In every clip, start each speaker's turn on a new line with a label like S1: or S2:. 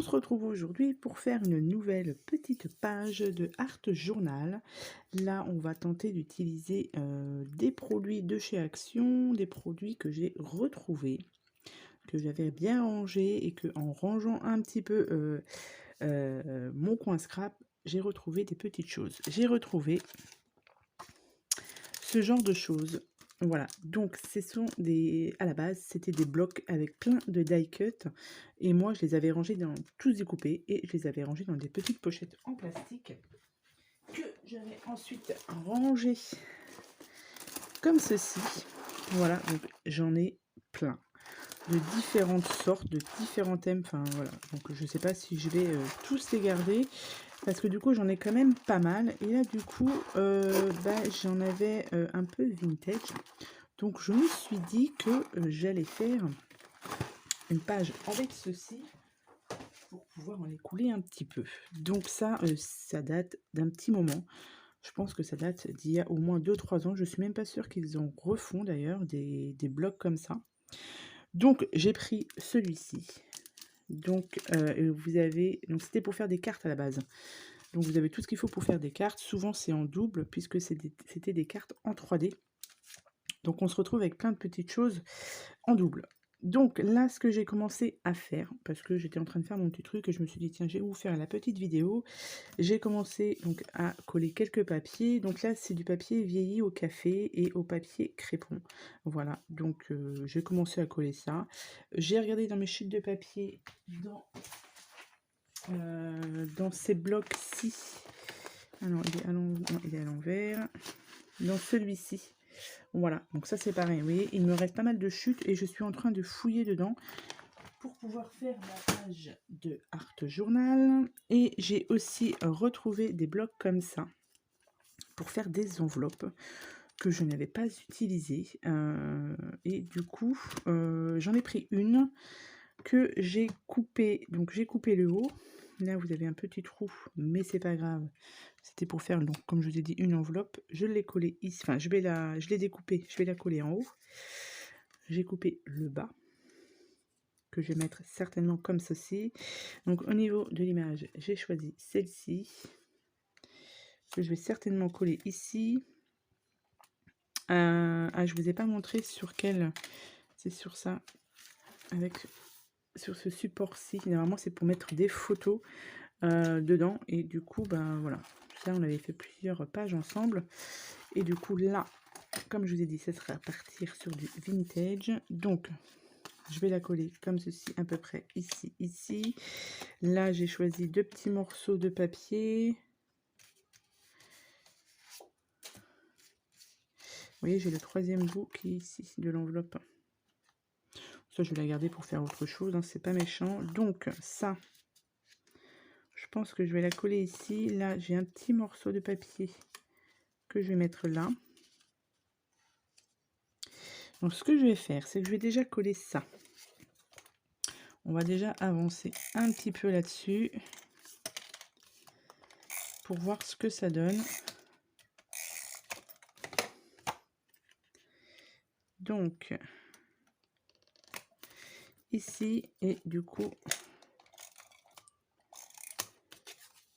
S1: se retrouve aujourd'hui pour faire une nouvelle petite page de Art Journal. Là, on va tenter d'utiliser des produits de chez Action, des produits que j'ai retrouvés, que j'avais bien rangés et que en rangeant un petit peu mon coin scrap, j'ai retrouvé des petites choses. J'ai retrouvé ce genre de choses. Voilà, donc ce sont des, à la base, c'était des blocs avec plein de die cut et moi je les avais rangés dans, tous découpés et je les avais rangés dans des petites pochettes en plastique que j'avais ensuite rangées comme ceci. Voilà, donc j'en ai plein de différentes sortes, de différents thèmes, enfin voilà, donc je sais pas si je vais tous les garder parce que du coup j'en ai quand même pas mal et là du coup j'en avais un peu vintage, donc je me suis dit que j'allais faire une page avec ceci pour pouvoir en écouler un petit peu. Donc ça, ça date d'un petit moment. Je pense que ça date d'il y a au moins 2-3 ans. Je suis même pas sûre qu'ils en refont d'ailleurs des blocs comme ça. Donc j'ai pris celui-ci. Donc vous avez, donc c'était pour faire des cartes à la base. Donc vous avez tout ce qu'il faut pour faire des cartes. Souvent c'est en double puisque c'était des cartes en 3D. Donc on se retrouve avec plein de petites choses en double. Donc là, ce que j'ai commencé à faire, parce que j'étais en train de faire mon petit truc et je me suis dit, tiens, je vais vous faire la petite vidéo. J'ai commencé donc à coller quelques papiers. Donc là, c'est du papier vieilli au café et au papier crépon. Voilà, donc j'ai commencé à coller ça. J'ai regardé dans mes chutes de papier, dans ces blocs-ci. Ah non, il est à l'envers. Dans celui-ci. Voilà, donc ça c'est pareil, vous voyez, il me reste pas mal de chutes et je suis en train de fouiller dedans pour pouvoir faire ma page de Art Journal. Et j'ai aussi retrouvé des blocs comme ça pour faire des enveloppes que je n'avais pas utilisées. Et du coup, j'en ai pris une que j'ai coupée. Donc j'ai coupé le haut. Là, vous avez un petit trou, mais c'est pas grave. C'était pour faire, donc, comme je vous ai dit, une enveloppe. Je l'ai collée ici. Enfin, je l'ai découpée. Je vais la coller en haut. J'ai coupé le bas, que je vais mettre certainement comme ceci. Donc, au niveau de l'image, j'ai choisi celle-ci, que je vais certainement coller ici. Je vous ai pas montré sur quel... C'est sur ça, sur ce support-ci. Normalement, c'est pour mettre des photos dedans. Et du coup, ben voilà. Ça, on avait fait plusieurs pages ensemble. Et du coup, là, comme je vous ai dit, ça sera à partir sur du vintage. Donc, je vais la coller comme ceci, à peu près ici, ici. Là, j'ai choisi 2 petits morceaux de papier. Vous voyez, j'ai le 3e bout qui est ici, de l'enveloppe. Ça, je vais la garder pour faire autre chose, hein, c'est pas méchant. Donc, ça, je pense que je vais la coller ici. Là, j'ai un petit morceau de papier que je vais mettre là. Donc, ce que je vais faire, c'est que je vais déjà coller ça. On va déjà avancer un petit peu là-dessus pour voir ce que ça donne. Donc, ici, et du coup,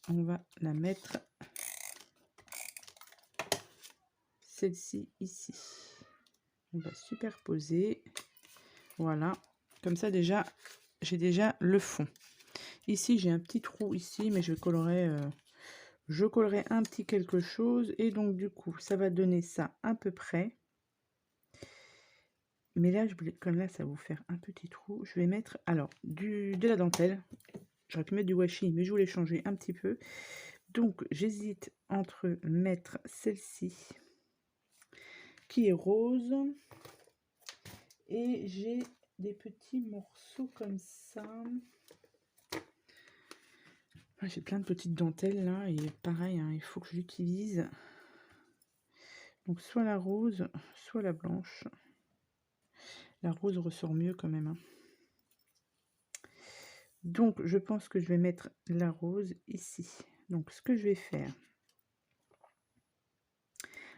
S1: on va la mettre, celle-ci, ici. On va superposer. Voilà. Comme ça, déjà, j'ai déjà le fond. Ici, j'ai un petit trou ici, mais je collerai un petit quelque chose. Et donc, du coup, ça va donner ça à peu près. Mais là, comme là, ça va vous faire un petit trou. Je vais mettre, alors, de la dentelle. J'aurais pu mettre du washi, mais je voulais changer un petit peu. Donc, j'hésite entre mettre celle-ci, qui est rose. Et j'ai des petits morceaux comme ça. J'ai plein de petites dentelles là, et pareil, hein, il faut que je l'utilise. Donc soit la rose, soit la blanche. La rose ressort mieux quand même, hein. Donc je pense que je vais mettre la rose ici. Donc ce que je vais faire,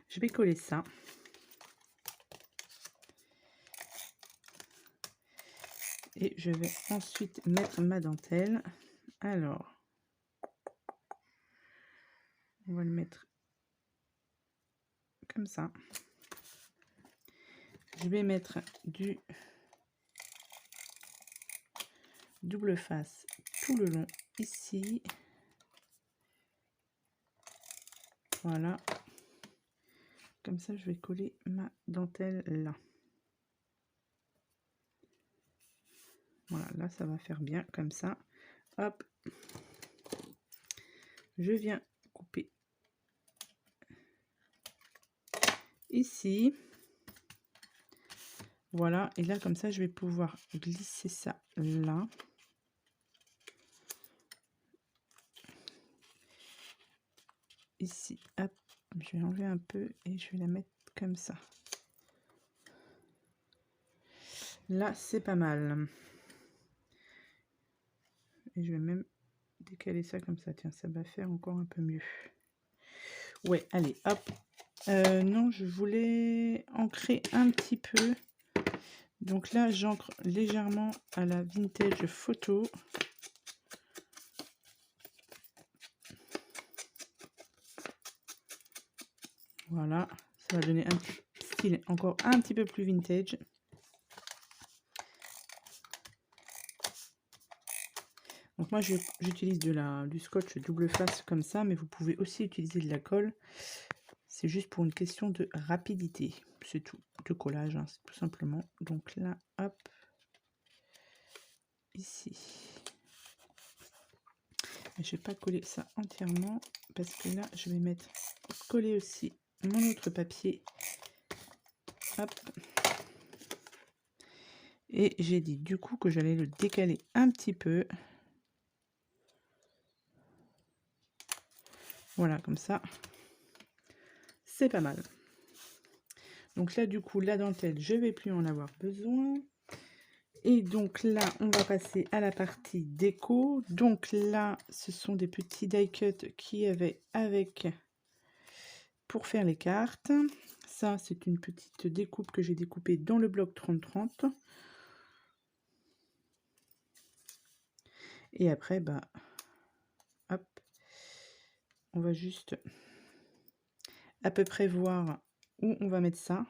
S1: je vais coller ça. Et je vais ensuite mettre ma dentelle. Alors, on va le mettre comme ça. Je vais mettre du double face tout le long ici. Voilà. Comme ça, je vais coller ma dentelle là. Voilà, là, ça va faire bien comme ça. Hop. Je viens couper ici. Voilà, et là, comme ça, je vais pouvoir glisser ça là. Ici, hop, je vais enlever un peu et je vais la mettre comme ça. Là, c'est pas mal. Et je vais même décaler ça comme ça. Tiens, ça va faire encore un peu mieux. Ouais, allez, hop. Non, je voulais ancrer un petit peu. Donc là, j'ancre légèrement à la vintage photo. Voilà, ça va donner un style encore un petit peu plus vintage. Donc moi, j'utilise du scotch double face comme ça, mais vous pouvez aussi utiliser de la colle. C'est juste pour une question de rapidité. C'est tout, de collage, hein, tout simplement. Donc là, hop, ici. Je ne vais pas coller ça entièrement parce que là, je vais mettre coller aussi mon autre papier. Hop. Et j'ai dit du coup que j'allais le décaler un petit peu. Voilà, comme ça. C'est pas mal. Donc là, du coup, la dentelle, je vais plus en avoir besoin. Et donc là, on va passer à la partie déco. Donc là, ce sont des petits die cuts qu'il y avait avec pour faire les cartes. Ça, c'est une petite découpe que j'ai découpée dans le bloc 30-30. Et après, bah, hop, on va juste à peu près voir où on va mettre ça.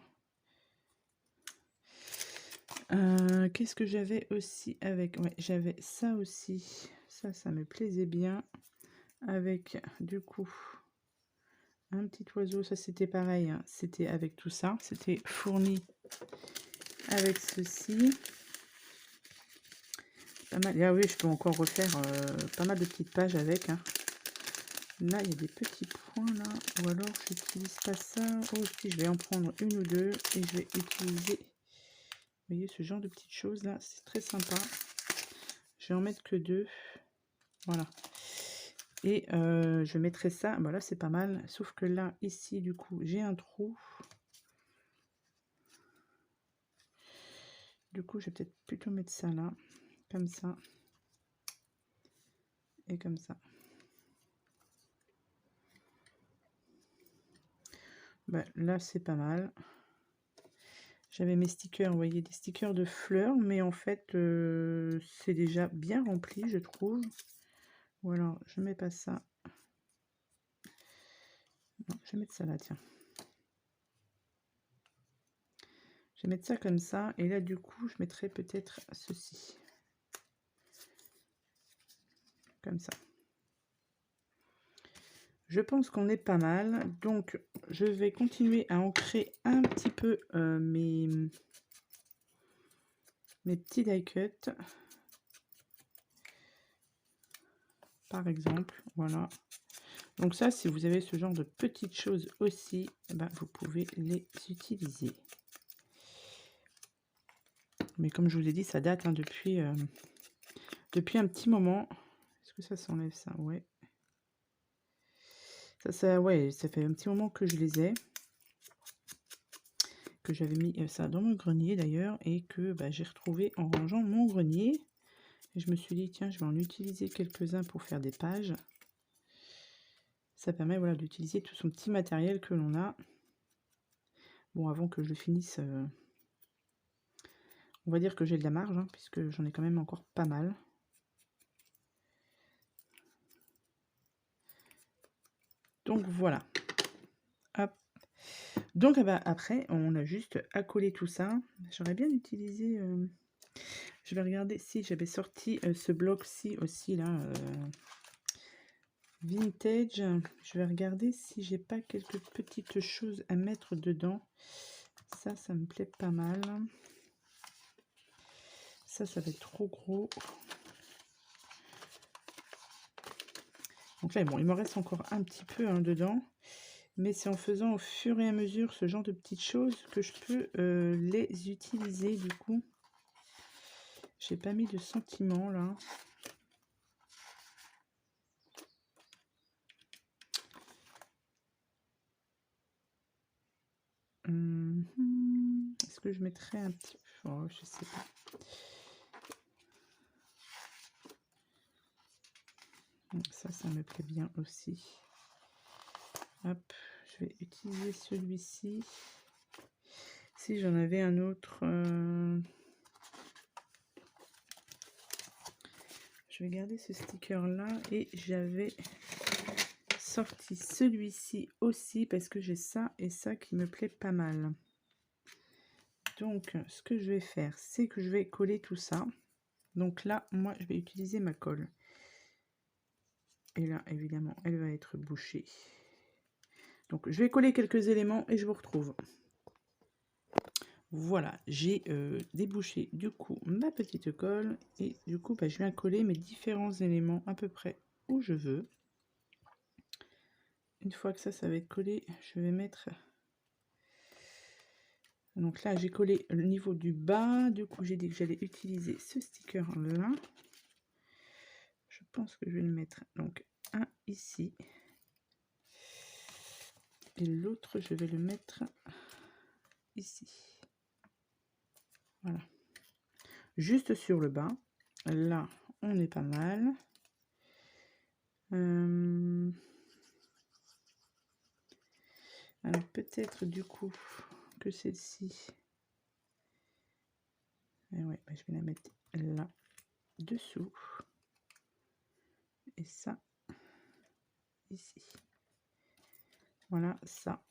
S1: Qu'est-ce que j'avais aussi avec? Ouais, j'avais ça aussi. Ça me plaisait bien. Avec, du coup, un petit oiseau. Ça, c'était pareil, hein. C'était avec tout ça. C'était fourni avec ceci. Pas mal. Ah oui, je peux encore refaire pas mal de petites pages avec, hein. Là, il y a des petits points, là. Ou alors, j'utilise pas ça. Oh, si, je vais en prendre une ou deux. Et je vais utiliser... Vous voyez, ce genre de petites choses, là. C'est très sympa. Je vais en mettre que deux. Voilà. Et je mettrai ça, voilà, c'est pas mal. Sauf que là, ici, du coup, j'ai un trou. Du coup, je vais peut-être plutôt mettre ça là, comme ça. Et comme ça. Ben, là, c'est pas mal. J'avais mes stickers, vous voyez, des stickers de fleurs. Mais en fait, c'est déjà bien rempli, je trouve. Ou alors, je mets pas ça. Non, je vais mettre ça là, tiens. Je vais mettre ça comme ça. Et là, du coup, je mettrai peut-être ceci. Comme ça. Je pense qu'on est pas mal. Donc, je vais continuer à ancrer un petit peu mes petits die cuts. Par exemple, voilà. Donc ça, si vous avez ce genre de petites choses aussi, eh ben, vous pouvez les utiliser. Mais comme je vous ai dit, ça date, hein, depuis un petit moment. Est-ce que ça s'enlève ça? Ouais. Ouais, ça fait un petit moment que je les ai. Que j'avais mis ça dans mon grenier d'ailleurs. Et que bah, j'ai retrouvé en rangeant mon grenier. Et je me suis dit, tiens, je vais en utiliser quelques-uns pour faire des pages. Ça permet, voilà, d'utiliser tout son petit matériel que l'on a. Bon, avant que je finisse, on va dire que j'ai de la marge, hein, puisque j'en ai quand même encore pas mal. Donc voilà. Hop. Donc ah bah, après, on a juste à coller tout ça. J'aurais bien utilisé... je vais regarder si j'avais sorti ce bloc-ci aussi, là, vintage. Je vais regarder si j'ai pas quelques petites choses à mettre dedans. Ça me plaît pas mal. Ça va être trop gros. Donc là, bon, il me reste encore un petit peu dedans. Mais c'est en faisant au fur et à mesure ce genre de petites choses que je peux les utiliser du coup. J'ai pas mis de sentiment là. Est-ce que je mettrais un petit peu... Oh, je sais pas. Ça me plaît bien aussi. Hop, je vais utiliser celui-ci. Si j'en avais un autre... Je vais garder ce sticker là et j'avais sorti celui-ci aussi parce que j'ai ça et ça qui me plaît pas mal. Donc ce que je vais faire, c'est que je vais coller tout ça. Donc là, moi, je vais utiliser ma colle. Et là, évidemment, elle va être bouchée. Donc je vais coller quelques éléments et je vous retrouve. Voilà, j'ai débouché du coup ma petite colle et du coup, je viens coller mes différents éléments à peu près où je veux. Une fois que ça va être collé, je vais mettre... Donc là, j'ai collé le niveau du bas. Du coup, j'ai dit que j'allais utiliser ce sticker-là. Je pense que je vais le mettre donc un ici. Et l'autre, je vais le mettre ici. Voilà. Juste sur le bas. Là, on est pas mal. Alors peut-être du coup que celle-ci, ouais, je vais la mettre là dessous et ça ici. Voilà, ça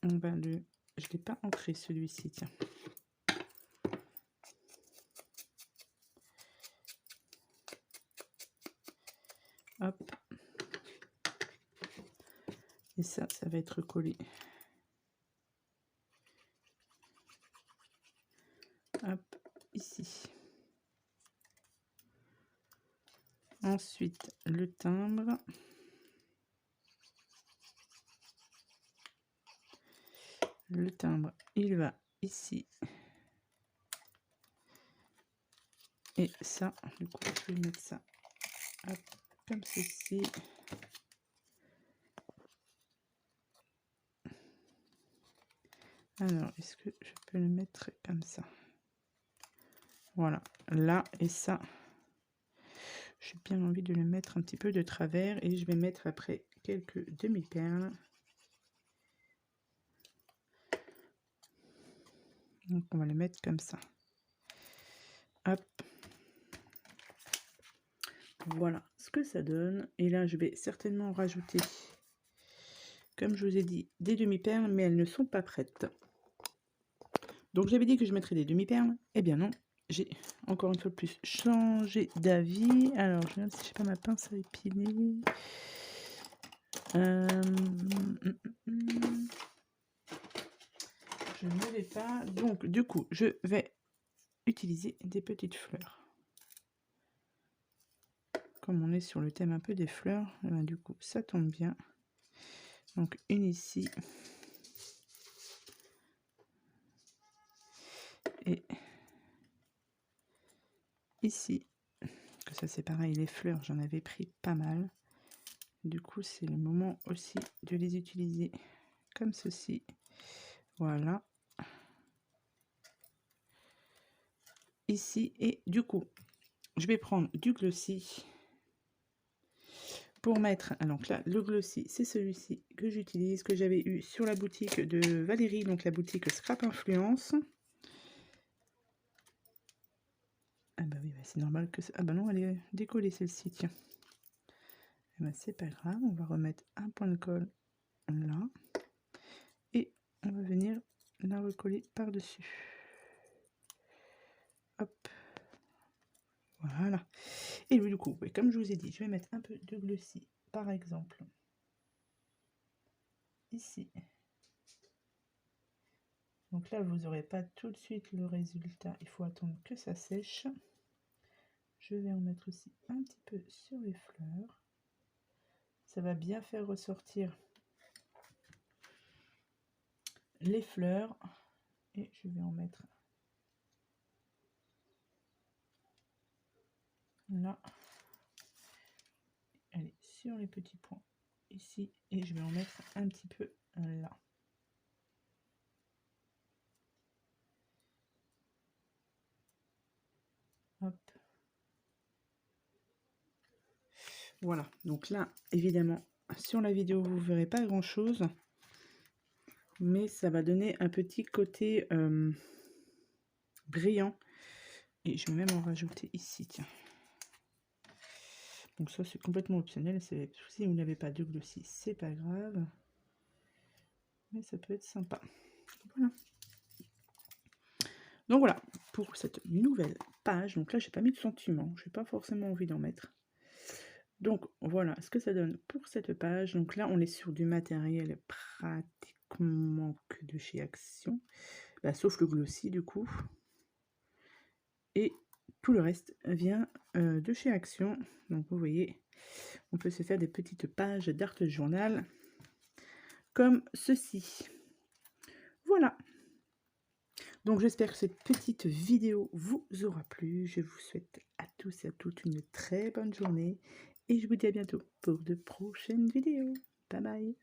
S1: on va le... Je l'ai pas ancré celui-ci, tiens. Hop. Et ça va être collé. Hop, ici. Ensuite, le timbre. Le timbre, il va ici. Et ça, du coup, je vais mettre ça hop, comme ceci. Alors, est-ce que je peux le mettre comme ça? Voilà, là et ça. J'ai bien envie de le mettre un petit peu de travers et je vais mettre après quelques demi-perles. Donc on va le mettre comme ça. Hop. Voilà ce que ça donne. Et là, je vais certainement rajouter, comme je vous ai dit, des demi-perles, mais elles ne sont pas prêtes. Donc j'avais dit que je mettrais des demi-perles. Eh bien non, j'ai encore une fois de plus changé d'avis. Alors je regarde si je n'ai pas ma pince à épiler. Je ne l'ai pas. Donc du coup, je vais utiliser des petites fleurs. Comme on est sur le thème un peu des fleurs, du coup ça tombe bien. Donc une ici. Et ici. Que ça c'est pareil, les fleurs, j'en avais pris pas mal. Du coup, c'est le moment aussi de les utiliser comme ceci. Voilà. Ici. Et du coup, je vais prendre du glossy pour mettre... Alors là, le glossy, c'est celui-ci que j'utilise, que j'avais eu sur la boutique de Valérie, donc la boutique Scrap Influence. Ah bah oui, bah c'est normal que... Ah bah non, elle est décollée celle-ci, tiens. Eh ben, c'est pas grave, on va remettre un point de colle là. Et on va venir la recoller par-dessus. Hop. Voilà. Et du coup, comme je vous ai dit, je vais mettre un peu de glossy, par exemple, ici. Donc là, vous n'aurez pas tout de suite le résultat. Il faut attendre que ça sèche. Je vais en mettre aussi un petit peu sur les fleurs. Ça va bien faire ressortir les fleurs. Et je vais en mettre là. Allez, sur les petits points ici. Et je vais en mettre un petit peu là. Hop. Voilà, donc là, évidemment, sur la vidéo, vous ne verrez pas grand-chose, mais ça va donner un petit côté brillant. Et je vais même en rajouter ici, tiens. Donc ça, c'est complètement optionnel. Si vous n'avez pas de glossy, c'est pas grave. Mais ça peut être sympa. Voilà. Donc voilà, pour cette nouvelle page. Donc là, j'ai pas mis de sentiment. Je n'ai pas forcément envie d'en mettre. Donc voilà ce que ça donne pour cette page. Donc là, on est sur du matériel pratiquement que de chez Action. Bah, sauf le glossy du coup. Et tout le reste vient de chez Action. Donc vous voyez, on peut se faire des petites pages d'art journal comme ceci. Voilà. Donc j'espère que cette petite vidéo vous aura plu. Je vous souhaite à tous et à toutes une très bonne journée. Et je vous dis à bientôt pour de prochaines vidéos. Bye bye.